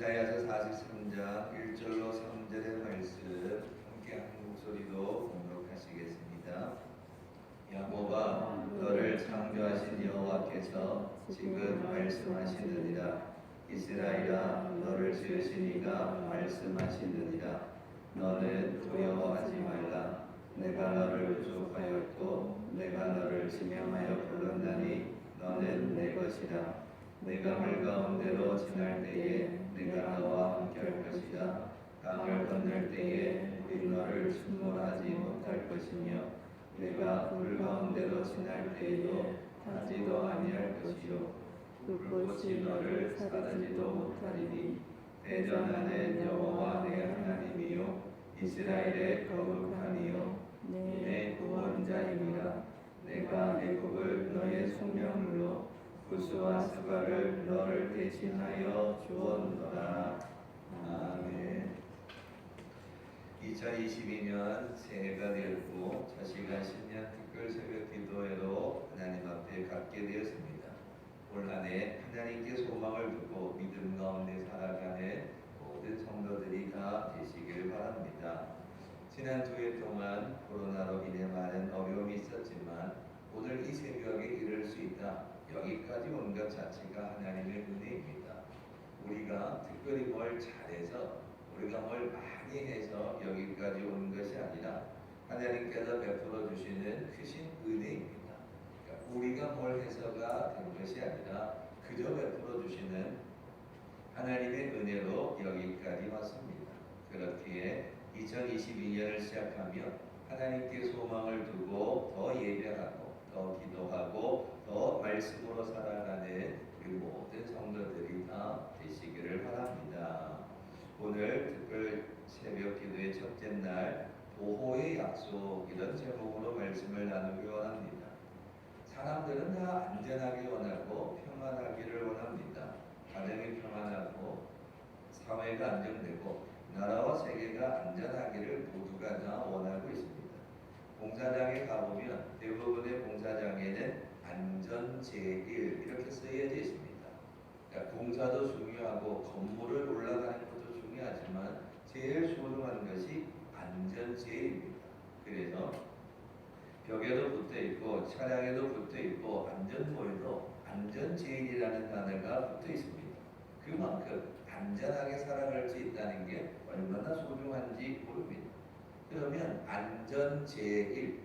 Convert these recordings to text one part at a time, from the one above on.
이사야서 43장 1절로 3절의 말씀 함께 한 목소리로 공독하시겠습니다. 야곱아, 너를 창조하신 여호와께서 지금 말씀하시느니라. 이스라엘아, 너를 지으신 이가 말씀하시느니라. 너는 두려워하지 말라. 내가 너를 구속하였고 내가 너를 지명하여 불렀나니 너는 내 것이라. 내가 물 가운데로 지날 때에 내가 너와 함께할 것이다. 강을 건널 때에 물이 너를 침몰하지 못할 것이며 내가 물 가운데로 지날 때에도 타지도 아니할 것이요 불꽃이 너를 사르지도 못하리니 대전하는 여호와 내 하나님이요 이스라엘의 거룩함이요 내 구원자임이라. 내가 애굽을 너의 속량물로 구스와 스바를 너를 대신하여 주었노라. 아멘. 2022년 새해가 되었고 자식한 신년 특별 새벽 기도회로 하나님 앞에 갖게 되었습니다. 올 한해 하나님께 소망을 두고 믿음 가운데 살아가는 모든 성도들이 다 되시길 바랍니다. 지난 2해 동안 코로나로 인해 많은 어려움이 있었지만 오늘 이 새벽에 이룰 수 있다. 여기까지 온 것 자체가 하나님의 은혜입니다. 우리가 특별히 뭘 잘해서 우리가 뭘 많이 해서 여기까지 온 것이 아니라 하나님께서 베풀어 주시는 크신 은혜입니다. 그러니까 우리가 뭘 해서가 된 것이 아니라 그저 베풀어 주시는 하나님의 은혜로 여기까지 왔습니다. 그렇기에 2022년을 시작하며 하나님께 소망을 두고 더 예배하고 더 기도하고 더 말씀으로 살아가는 우리 모든 성도들이 다 되시기를 바랍니다. 오늘 특별 새벽 기도의 첫째 날 보호의 약속 이런 제목으로 말씀을 나누기 원합니다. 사람들은 다 안전하기 원하고 평안하기를 원합니다. 가정이 평안하고 사회가 안정되고 나라와 세계가 안전하기를 모두가 다 원하고 있습니다. 공사장에 가보면 대부분의 공사장에는 안전제일 이렇게 쓰여져 있습니다. 그러니까 공사도 중요하고 건물을 올라가는 것도 중요하지만 제일 소중한 것이 안전제일입니다. 그래서 벽에도 붙어있고 차량에도 붙어있고 안전모에도 안전제일이라는 단어가 붙어있습니다. 그만큼 안전하게 살아갈 수 있다는 게 얼마나 소중한지 모릅니다. 그러면 안전제일,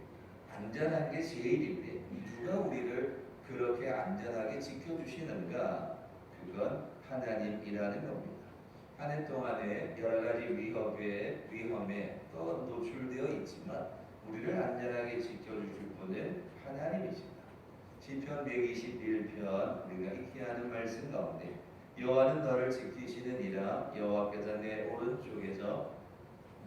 안전한 게 제일인데 누가 우리를 그렇게 안전하게 지켜주시는가? 그건 하나님이라는 겁니다. 한 해 동안에 여러 가지 위험에 또 노출되어 있지만 우리를 안전하게 지켜주실 분은 하나님이십니다. 시편 121편 우리가 익히 하는 말씀 가운데 여호와는 너를 지키시느니라. 여호와께서 내 오른쪽에서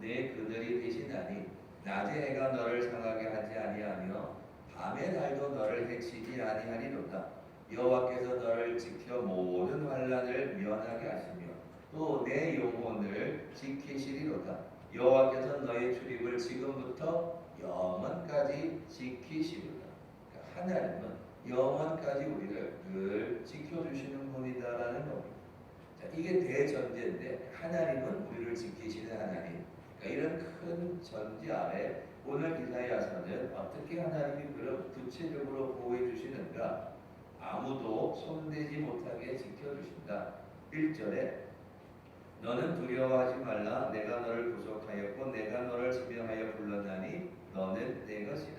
내 그늘이 되시나니 낮에 해가 너를 상하게 하지 아니하며 밤의 달도 너를 해치지 아니하리로다. 여호와께서 너를 지켜 모든 환난을 면하게 하시며 또 내 영혼을 지키시리로다. 여호와께서 너의 출입을 지금부터 영원까지 지키시리로다. 그러니까 하나님은 영원까지 우리를 늘 지켜주시는 분이다라는 겁니다. 자, 이게 대전제인데 하나님은 우리를 지키시는 하나님. 그러니까 이런 큰 전제 아래 오늘 이사야서는 어떻게 하나님이 그런 구체적으로 보호해 주시는가? 아무도 손대지 못하게 지켜주신다. 1절에 너는 두려워하지 말라. 내가 너를 구속하였고 내가 너를 지명하여 불렀나니 너는 내 것이라.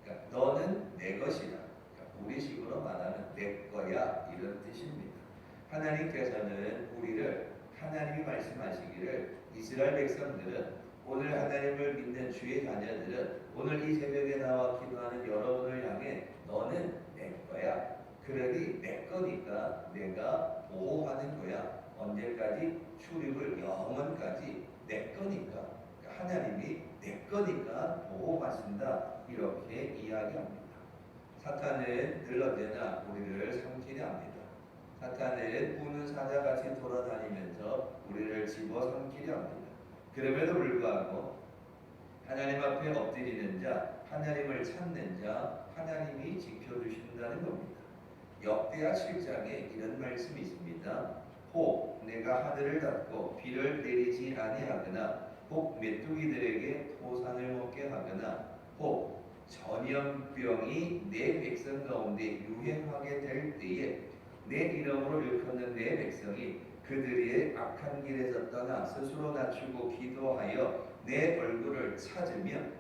그러니까 너는 내 것이라. 그러니까 우리식으로 말하는 내 거야 이런 뜻입니다. 하나님께서는 우리를 하나님이 말씀하시기를 이스라엘 백성들은 오늘 하나님을 믿는 주의 자녀들은 오늘 이 새벽에 나와 기도하는 여러분을 향해 너는 내 거야. 그러니 내 거니까 내가 보호하는 거야. 언제까지? 출입을 영원까지 내 거니까. 하나님이 내 거니까 보호하신다. 이렇게 이야기합니다. 사탄은 늘 언제나 우리를 삼키려 합니다. 사탄은 우는 사자같이 돌아다니면서 우리를 집어삼키려 합니다. 그럼에도 불구하고 하나님 앞에 엎드리는 자, 하나님을 찾는 자, 하나님이 지켜주신다는 겁니다. 역대하 7장에 이런 말씀이 있습니다. 혹 내가 하늘을 닫고 비를 내리지 아니하거나 혹 메뚜기들에게 토산을 먹게 하거나 혹 전염병이 내 백성 가운데 유행하게 될 때에 내 이름으로 일컫는 내 백성이 그들의 악한 길에서 떠나 스스로 낮추고 기도하여 내 얼굴을 찾으면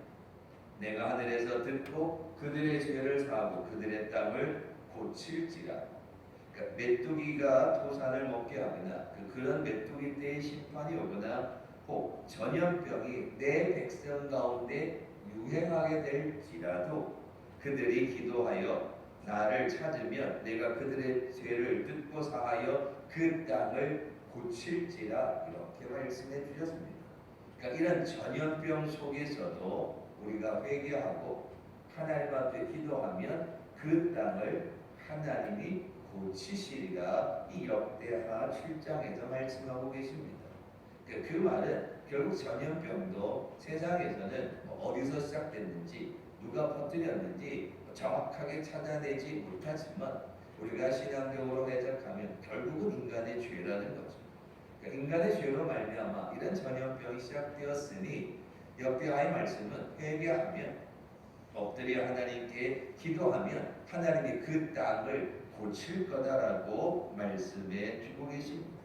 내가 하늘에서 듣고 그들의 죄를 사하고 그들의 땅을 고칠지라. 그러니까 메뚜기가 토산을 먹게 하거나 그런 메뚜기 때의 심판이 오거나 혹 전염병이 내 백성 가운데 유행하게 될지라도 그들이 기도하여 나를 찾으면 내가 그들의 죄를 듣고 사하여 그 땅을 고칠지라. 이렇게 말씀해 주셨습니다. 그러니까 이런 전염병 속에서도 우리가 회개하고 하나님 앞에 기도하면 그 땅을 하나님이 고치시리라. 이 역대하 7장에서 말씀하고 계십니다. 그 말은 결국 전염병도 세상에서는 어디서 시작됐는지 누가 퍼뜨렸는지 정확하게 찾아내지 못하지만 우리가 신앙적으로 해석하면 결국은 인간의 죄라는 거죠. 그러니까 인간의 죄로 말미암아 이런 전염병이 시작되었으니 역대하의 말씀은 회개하면 엎드려 하나님께 기도하면 하나님이 그 땅을 고칠 거다라고 말씀해 주고 계십니다.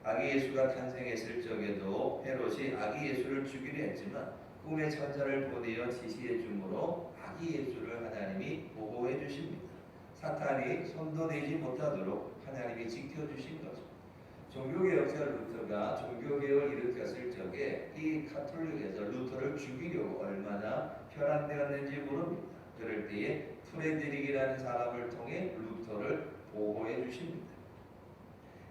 아기 예수가 탄생했을 적에도 헤롯이 아기 예수를 죽이려 했지만 꿈의 천사를 보내어 지시해 주므로 아기 예수를 하나님이 보호해 주십니다. 사탄이 손도 대지 못하도록 하나님이 지켜주신 거죠. 종교개혁자 루터가 종교개혁을 일으켰을 적에 이 카톨릭에서 루터를 죽이려고 얼마나 혈안되었는지 모릅니다. 그럴 때에 프레드릭이라는 사람을 통해 루터를 보호해 주십니다.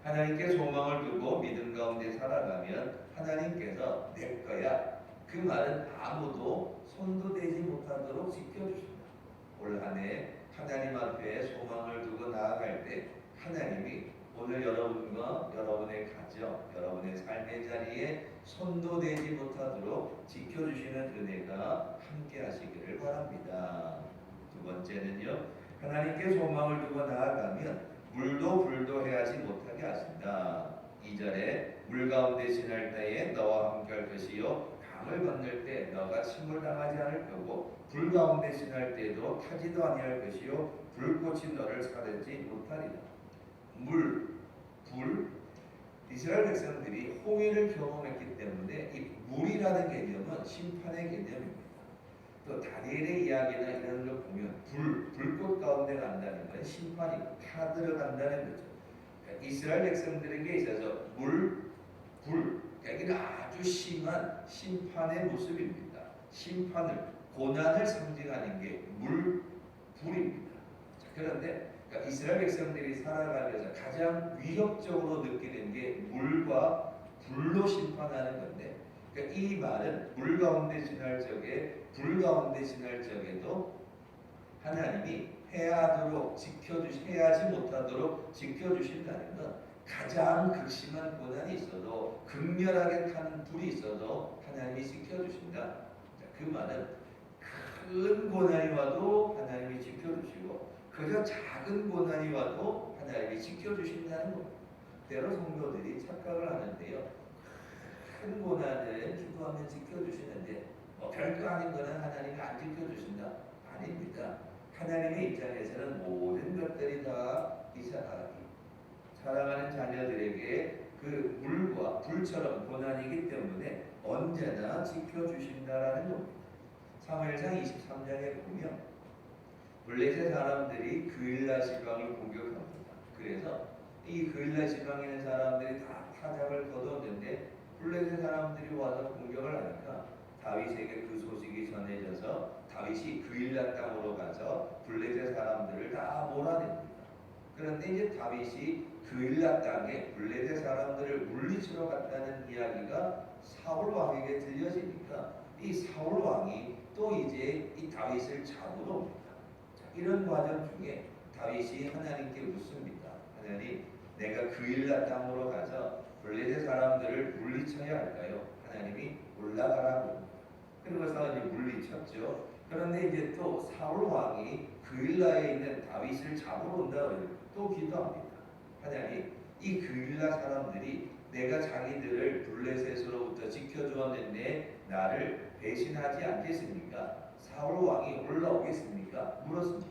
하나님께 소망을 두고 믿음 가운데 살아가면 하나님께서 내 거야. 그 말은 아무도 손도 대지 못하도록 지켜주신다. 올 한 해 하나님 앞에 소망을 두고 나아갈 때 하나님이 오늘 여러분과 여러분의 가정, 여러분의 삶의 자리에 손도 대지 못하도록 지켜주시는 은혜가 함께 하시기를 바랍니다. 두 번째는요, 하나님께 소망을 두고 나아가면 물도 불도 해하지 못하게 하신다. 2절에 물 가운데 지날 때에 너와 함께 할 것이요 강을 건널 때 너가 침몰당하지 않을 거고 불 가운데 지날 때에도 타지도 아니할 것이요 불꽃이 너를 사르지 못하리라. 물, 불, 이스라엘 백성들이 홍해를 경험했기 때문에 이 물이라는 개념은 심판의 개념입니다. 또 다니엘의 이야기나 이런 걸 보면 불꽃 가운데 간다는 건 심판이고 타 들어간다는 거죠. 그러니까 이스라엘 백성들에게 있어서 물, 불, 여기는 아주 심한 심판의 모습입니다. 심판을, 고난을 상징하는 게 물, 불입니다. 자, 그런데 그러니까 이스라엘 백성들이 살아가면서 가장 위협적으로 느끼는 게 물과 불로 심판하는 건데, 그러니까 이 말은 물 가운데 지날 적에 불 가운데 지날 적에도 하나님이 해하도록 해하지 못하도록 지켜주신다는 건 가장 극심한 고난이 있어도 극렬하게 타는 불이 있어도 하나님이 지켜주신다. 자, 그 말은 큰 고난이 와도 하나님이 지켜주시고 그저 작은 고난이 와도 하나님이 지켜주신다는 겁니다. 때로 성도들이 착각을 하는데요. 큰 고난은 기도하면 지켜주시는데 별거 아닌 거는 하나님이 안 지켜주신다. 아닙니다. 하나님의 입장에서는 모든 것들이 다 사랑하는 자녀들에게 그 물과 불처럼 고난이기 때문에 언제나 지켜주신다라는 겁니다. 사무엘상 23장에 보면 블레셋 사람들이 그일라 지방을 공격합니다. 그래서 이 그일라 지방에 있는 사람들이 다 타작을 거뒀는데 블레셋 사람들이 와서 공격을 하니까 다윗에게 그 소식이 전해져서 다윗이 그일라 땅으로 가서 블레셋 사람들을 다 몰아냅니다. 그런데 이제 다윗이 그일라 땅에 블레셋 사람들을 물리치러 갔다는 이야기가 사울 왕에게 들려지니까 이 사울 왕이 또 이제 이 다윗을 잡으러 옵니다. 자, 이런 과정 중에 다윗이 하나님께 묻습니다. 하나님, 내가 그일라 땅으로 가서 블레셋 사람들을 물리쳐야 할까요? 하나님이 올라가라고. 그러고서 이제 물리쳤죠. 그런데 이제 또 사울 왕이 그일라에 있는 다윗을 잡으러 온다고 또 기도합니다. 하나님, 이 그윌라 사람들이 내가 자기들을 블레셋으로부터 지켜주었는데 나를 배신하지 않겠습니까? 사울 왕이 올라오겠습니까? 물었습니다.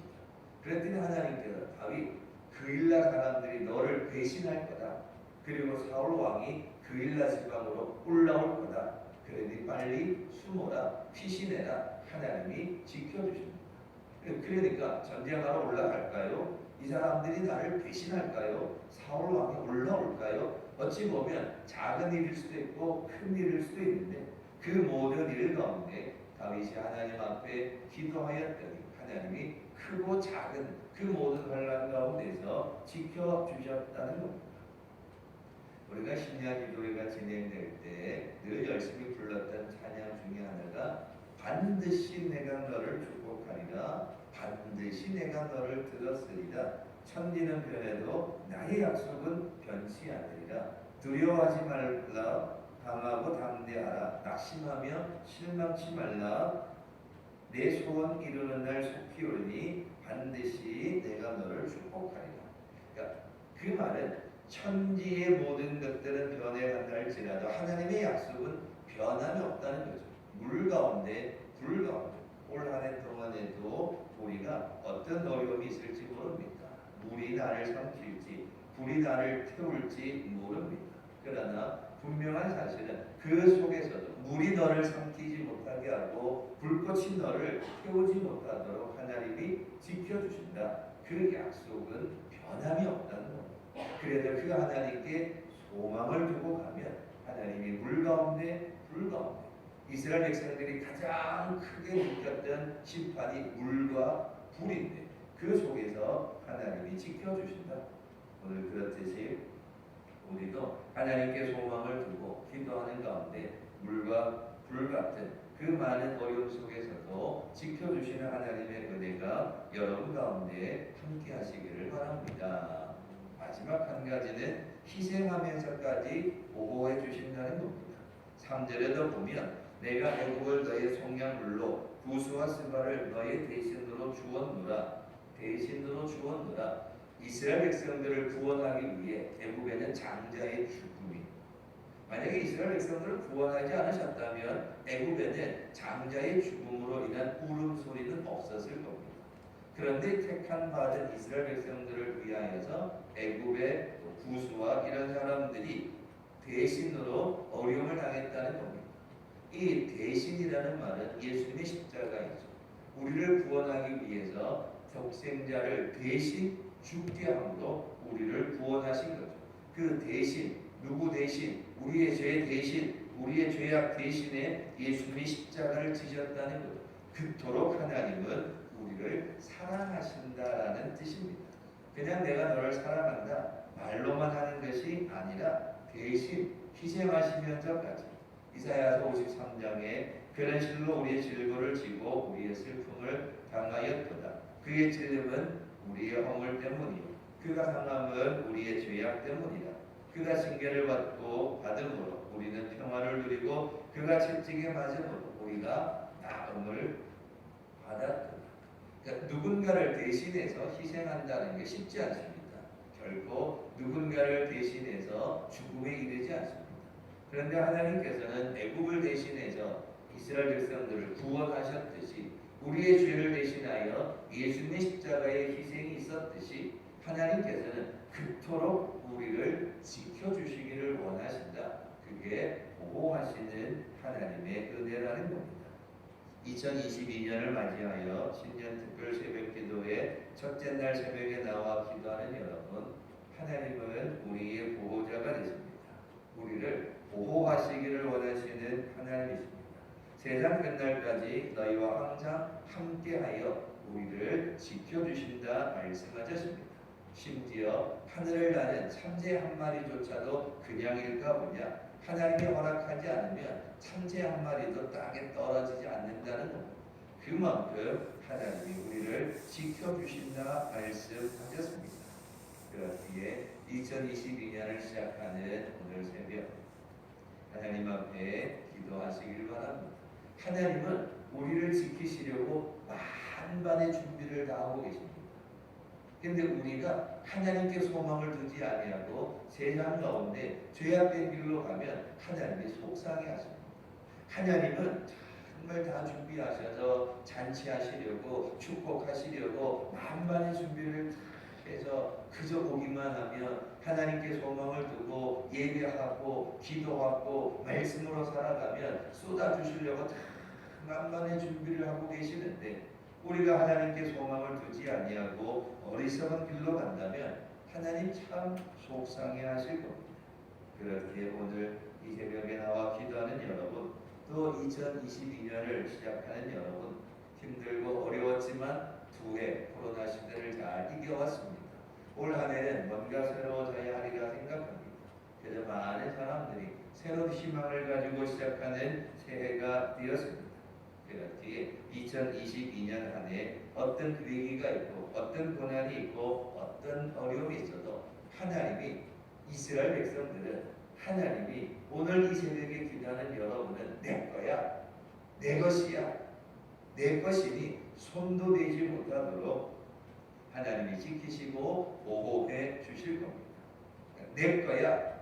그랬더니 하나님께서 다윗 그윌라 사람들이 너를 배신할 거다. 그리고 사울 왕이 그윌라 지방으로 올라올 거다. 그러니 빨리 숨어라, 피신해라. 하나님이 지켜주십니다. 그러니까 전쟁하러 올라갈까요? 이 사람들이 나를 배신할까요? 사울 왕이 올라올까요? 어찌 보면 작은 일일 수도 있고 큰 일일 수도 있는데 그 모든 일 가운데 다윗이 하나님 앞에 기도하였더니 하나님이 크고 작은 그 모든 환난 가운데서 지켜주셨다는 겁니다. 우리가 심야 기도회가 진행될 때 늘 열심히 불렀던 찬양 중에 하나가 반드시 내가 너를 축복하리라, 반드시 내가 너를 들었으리라, 천지는 변해도 나의 약속은 변치 않으리라, 두려워하지 말라, 강하고 담대하라, 낙심하며 실망치 말라, 내 소원 이루는 날 속히 오르니 반드시 내가 너를 축복하리라. 그러니까 그 말은 천지의 모든 것들은 변해간다 할지라도 하나님의 약속은 변함이 없다는 거죠. 물 가운데 불 가운데 올 한 해 동안에도 우리가 어떤 어려움이 있을지 모릅니다. 물이 나를 삼킬지 불이 나를 태울지 모릅니다. 그러나 분명한 사실은 그 속에서도 물이 너를 삼키지 못하게 하고 불꽃이 너를 태우지 못하도록 하나님이 지켜주신다. 그 약속은 변함이 없다는 겁니다. 그래서 그 하나님께 소망을 두고 가면 하나님이 물 가운데 불 가운데 이스라엘 백성들이 가장 크게 느꼈던 심판이 물과 불인데 그 속에서 하나님이 지켜주신다. 오늘 그렇듯이 우리도 하나님께 소망을 두고 기도하는 가운데 물과 불 같은 그 많은 어려움 속에서도 지켜주시는 하나님의 은혜가 여러분 가운데 함께 하시기를 바랍니다. 마지막 한 가지는 희생하면서까지 보호해 주신다는 겁니다. 3절에도 보면 내가 애국을 너의 속량물로 구스와 스바를 너의 대신으로 주었노라. 대신으로 주었노라. 이스라엘 백성들을 구원하기 위해 애국에는 장자의 죽음이, 만약에 이스라엘 백성들을 구원하지 않으셨다면 애국에는 장자의 죽음으로 인한 울음소리는 없었을 겁니다. 그런데 택한 받은 이스라엘 백성들을 위하여서 애굽의 구스와 이런 사람들이 대신으로 어려움을 당했다는 겁니다. 이 대신이라는 말은 예수님의 십자가이죠. 우리를 구원하기 위해서 독생자를 대신 죽게 함으로 우리를 구원하신 거죠. 그 대신, 누구 대신? 우리의 죄 대신, 우리의 죄악 대신에 예수님이 십자가를 지셨다는 거죠. 그토록 하나님은 우리를 사랑하신다라는 뜻입니다. 그냥 내가 너를 사랑한다 말로만 하는 것이 아니라 대신 희생하시면서까지. 이사야서 53장에 그는 실로 우리의 질고를 지고 우리의 슬픔을 당하였도다. 그의 찔림은 우리의 허물 때문이요 그가 상함은 우리의 죄악 때문이라. 그가 징계를 받음으로 우리는 평화를 누리고 그가 채찍에 맞음으로 우리가 나음을 받았다. 그러니까 누군가를 대신해서 희생한다는 게 쉽지 않습니다. 결코 누군가를 대신해서 죽음에 이르지 않습니다. 그런데 하나님께서는 애굽을 대신해서 이스라엘 백성들을 구원하셨듯이 우리의 죄를 대신하여 예수님의 십자가의 희생이 있었듯이 하나님께서는 그토록 우리를 지켜주시기를 원하신다. 그게 보호하시는 하나님의 은혜라는 겁니다. 2022년을 맞이하여 신년 특별 새벽 기도회 첫째 날 새벽에 나와 기도하는 여러분, 하나님은 우리의 보호자가 되십니다. 우리를 보호하시기를 원하시는 하나님이십니다. 세상 끝날까지 너희와 항상 함께하여 우리를 지켜주신다 말씀하셨습니다. 심지어 하늘을 나는 참새 한 마리조차도 그냥일까 보냐, 하나님이 허락하지 않으면 참새 한 마리도 땅에 떨어지지 않는다는 겁니다. 그만큼 하나님이 우리를 지켜주신다 말씀하셨습니다. 그렇기에 2022년을 시작하는 오늘 새벽 하나님 앞에 기도하시길 바랍니다. 하나님은 우리를 지키시려고 만반의 준비를 다 하고 계십니다. 근데 우리가 하나님께 소망을 두지 아니하고 세상 가운데 죄악된 길로 가면 하나님이 속상해하십니다. 하나님은 정말 다 준비하셔서 잔치하시려고 축복하시려고 만반의 준비를 다 해서 그저 오기만 하면 하나님께 소망을 두고 예배하고 기도하고 말씀으로 살아가면 쏟아주시려고 다 만반의 준비를 하고 계시는데, 우리가 하나님께 소망을 두지 아니하고 어리석은 길로 간다면 하나님 참 속상해 하실 겁니다. 그렇게 오늘 이 새벽에 나와 기도하는 여러분, 또 2022년을 시작하는 여러분, 힘들고 어려웠지만 두 해 코로나 시대를 잘 이겨왔습니다. 올 한 해는 뭔가 새로워져야 하리라 생각합니다. 그래서 많은 사람들이 새로운 희망을 가지고 시작하는 새해가 되었습니다. 그렇기에 2022년 한 해 어떤 위기가 있고 어떤 고난이 있고 어떤 어려움이 있어도 하나님이, 이스라엘 백성들은 하나님이 오늘 이 새벽에 기도하는 여러분은 내 거야, 내 것이야, 내 것이니 손도 대지 못하도록 하나님이 지키시고 보호해 주실 겁니다. 내 거야.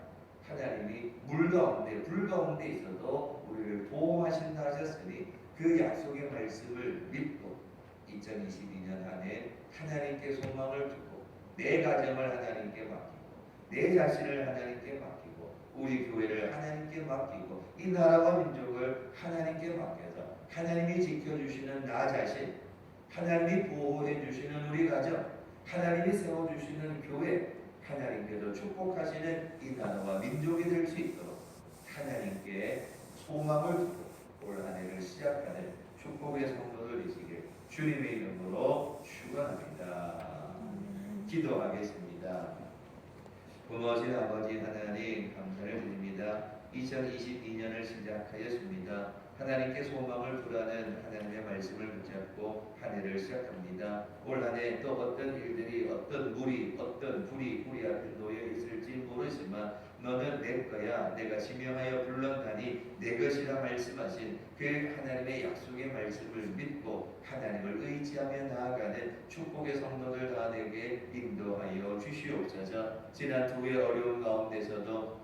하나님이 물 가운데 불 가운데 있어도 우리를 보호하신다 하셨으니 그 약속의 말씀을 믿고 2022년 한 해 하나님께 소망을 두고 내 가정을 하나님께 맡기고 내 자신을 하나님께 맡기고 우리 교회를 하나님께 맡기고 이 나라와 민족을 하나님께 맡겨서 하나님이 지켜주시는 나 자신, 하나님이 보호해 주시는 우리 가정, 하나님이 세워주시는 교회, 하나님께서 축복하시는 이 나라와 민족이 될 수 있도록 하나님께 소망을 두고 올 한 해를 시작하는 축복의 성도들 되시길 주님의 이름으로 축원합니다. 기도하겠습니다. 고마우신 아버지 하나님, 감사를 드립니다. 2022년을 시작하였습니다. 하나님께 소망을 두라는 하나님의 말씀을 붙잡고 한 해를 시작합니다. 올 한 해 또 어떤 일들이, 어떤 물이, 어떤 불이 우리 앞에 놓여 있을지 모르지만 너는 내 거야, 내가 지명하여 불렀다니 내 것이라 말씀하신 그 하나님의 약속의 말씀을 믿고 하나님을 의지하며 나아가는 축복의 성도들 다 되게 인도하여 주시옵소서. 지난 두 해의 어려운 가운데서도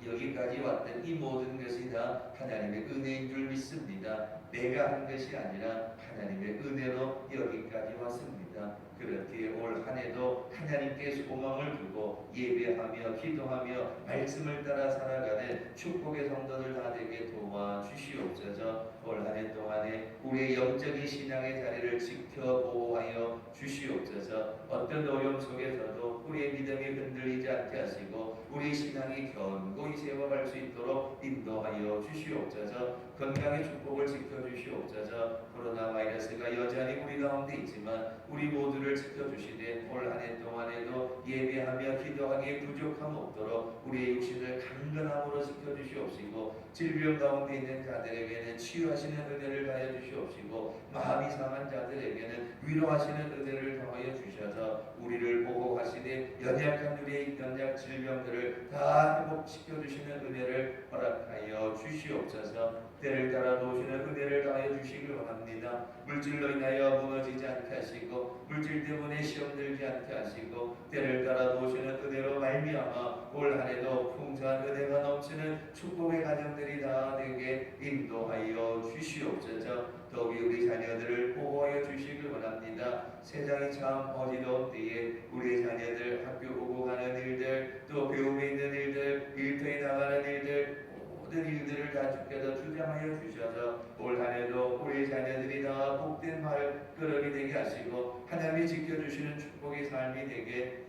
여기까지 왔던 이 모든 것이 다 하나님의 은혜인 줄 믿습니다. 내가 한 것이 아니라 하나님의 은혜로 여기까지 왔습니다. 그렇게 올 한 해도 하나님께 소망을 두고 예배하며 기도하며 말씀을 따라 살아가는 축복의 성도들 다 되게 도와주시옵소서. 올 한 해 동안에 우리의 영적인 신앙의 자리를 지켜 보호하여 주시옵소서. 어떤 어려움 속에서도 우리의 믿음이 흔들리지 않게 하시고 우리의 신앙이 견고히 세워갈 수 있도록 인도하여 주시옵소서. 건강의 축복을 지켜주시옵소서. 코로나 바이러스가 여전히 우리 가운데 있지만 우리 모두를 지켜주시되 올 한 해 동안에도 예배하며 기도하기에 부족함 없도록 우리의 육신을 강건함으로 지켜주시옵시고 질병 가운데 있는 자들에게는 치유하시는 은혜를 다하여 주시옵시고 마음이 상한 자들에게는 위로하시는 은혜를 더하여 주셔서 우리를 보호하시되 연약한 우리의 연약 질병들을 다 회복시켜 주시는 은혜를 허락하여 주시옵소서. 때를 따라 도우시는 은혜를 더하여 주시길 원합니다. 물질로 인하여 무너지지 않게 하시고 물질 때문에 시험 들지 않게 하시고 때를 따라 도우시는 은혜로 말미암아 올 한 해도 풍성한 은혜가 넘치는 축복의 가정들이 다 되게 인도하여 주시옵소서. 더욱이 우리 자녀들을 보호하여 주시길 원합니다. 세상이 참 어지러운 때에 우리 자녀들 학교 오고 가는 일들, 또 배움에 있는 일들, 일터에 나가는 일들, 모든 일들을 다 주께서 주장하여 주셔서 올 한 해도 우리 자녀들이 다 복된 발걸음이 되게 하시고 하나님이 지켜주시는 축복의 삶이 되게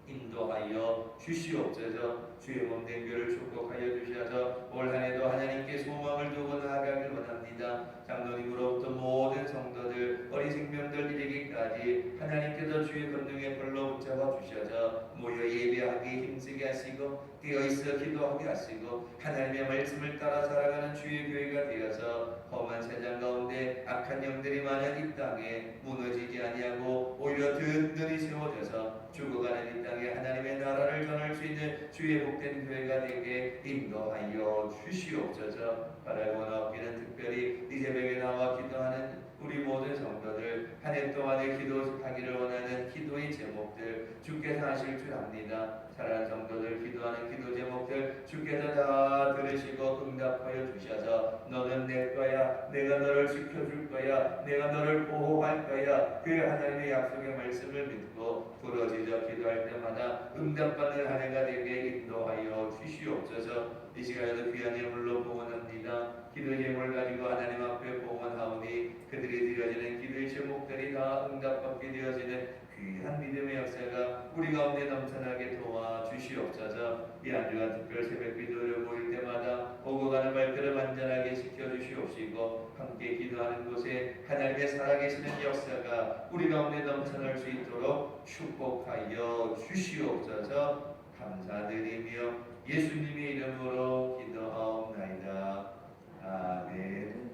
인도하여 주시옵소서. 주의 몸된 교를 축복하여 주셔서 올 한 해도 하나님께 소망을 두고 나아가길 원합니다. 장로님으로부터 모든 성도들, 어린 생명들 이르기까지 하나님께서 주의 권능에 불러 붙잡아 주셔서 모여 예배하기 힘쓰게 하시고 깨어있어 기도하게 하시고 하나님의 말씀을 따라 살아가는 주의 교회가 되어서 험한 세상 가운데 악한 영들이 많은 이 땅에 무너지지 아니하고 오히려 든든히 세워져서 죽어가는 이 땅에 하나님의 나라를 전할 수 있는 주의 복된 교회가 되게 인도하여 주시옵소서. 바라고 나오기는 특별히 이 새벽에 나와 기도하는 우리 모든 성도들 한 해 동안에 기도하기를 원하는 기도의 제목 것을 압니다. 사랑하는 성도들, 기도하는 기도 제목들 주께서 다 들으시고 응답하여 주셔서 너는 내 거야, 내가 너를 지켜줄 거야, 내가 너를 보호할 거야, 그 하나님의 약속의 말씀을 믿고 부러지져 기도할 때마다 응답받는 한 해가 되게 인도하여 주시옵소서. 이 시간에도 귀한 예물로 봉헌합니다. 기도 제목을 가지고 하나님 앞에 봉헌하오니 그들이 드려지는 기도의 제목들이 다 응답받게 되어지는 귀한 믿음의 역사가 우리 가운데 넘쳐나게 도와주시옵소서. 이 한 주간 특별 새벽 기도를 모일 때마다 오고 가는 발걸음 안전하게 지켜주시옵시고 함께 기도하는 곳에 하나님의 살아계시는 역사가 우리 가운데 넘쳐날 수 있도록 축복하여 주시옵소서. 감사드리며 예수님의 이름으로 기도하옵나이다. 아멘.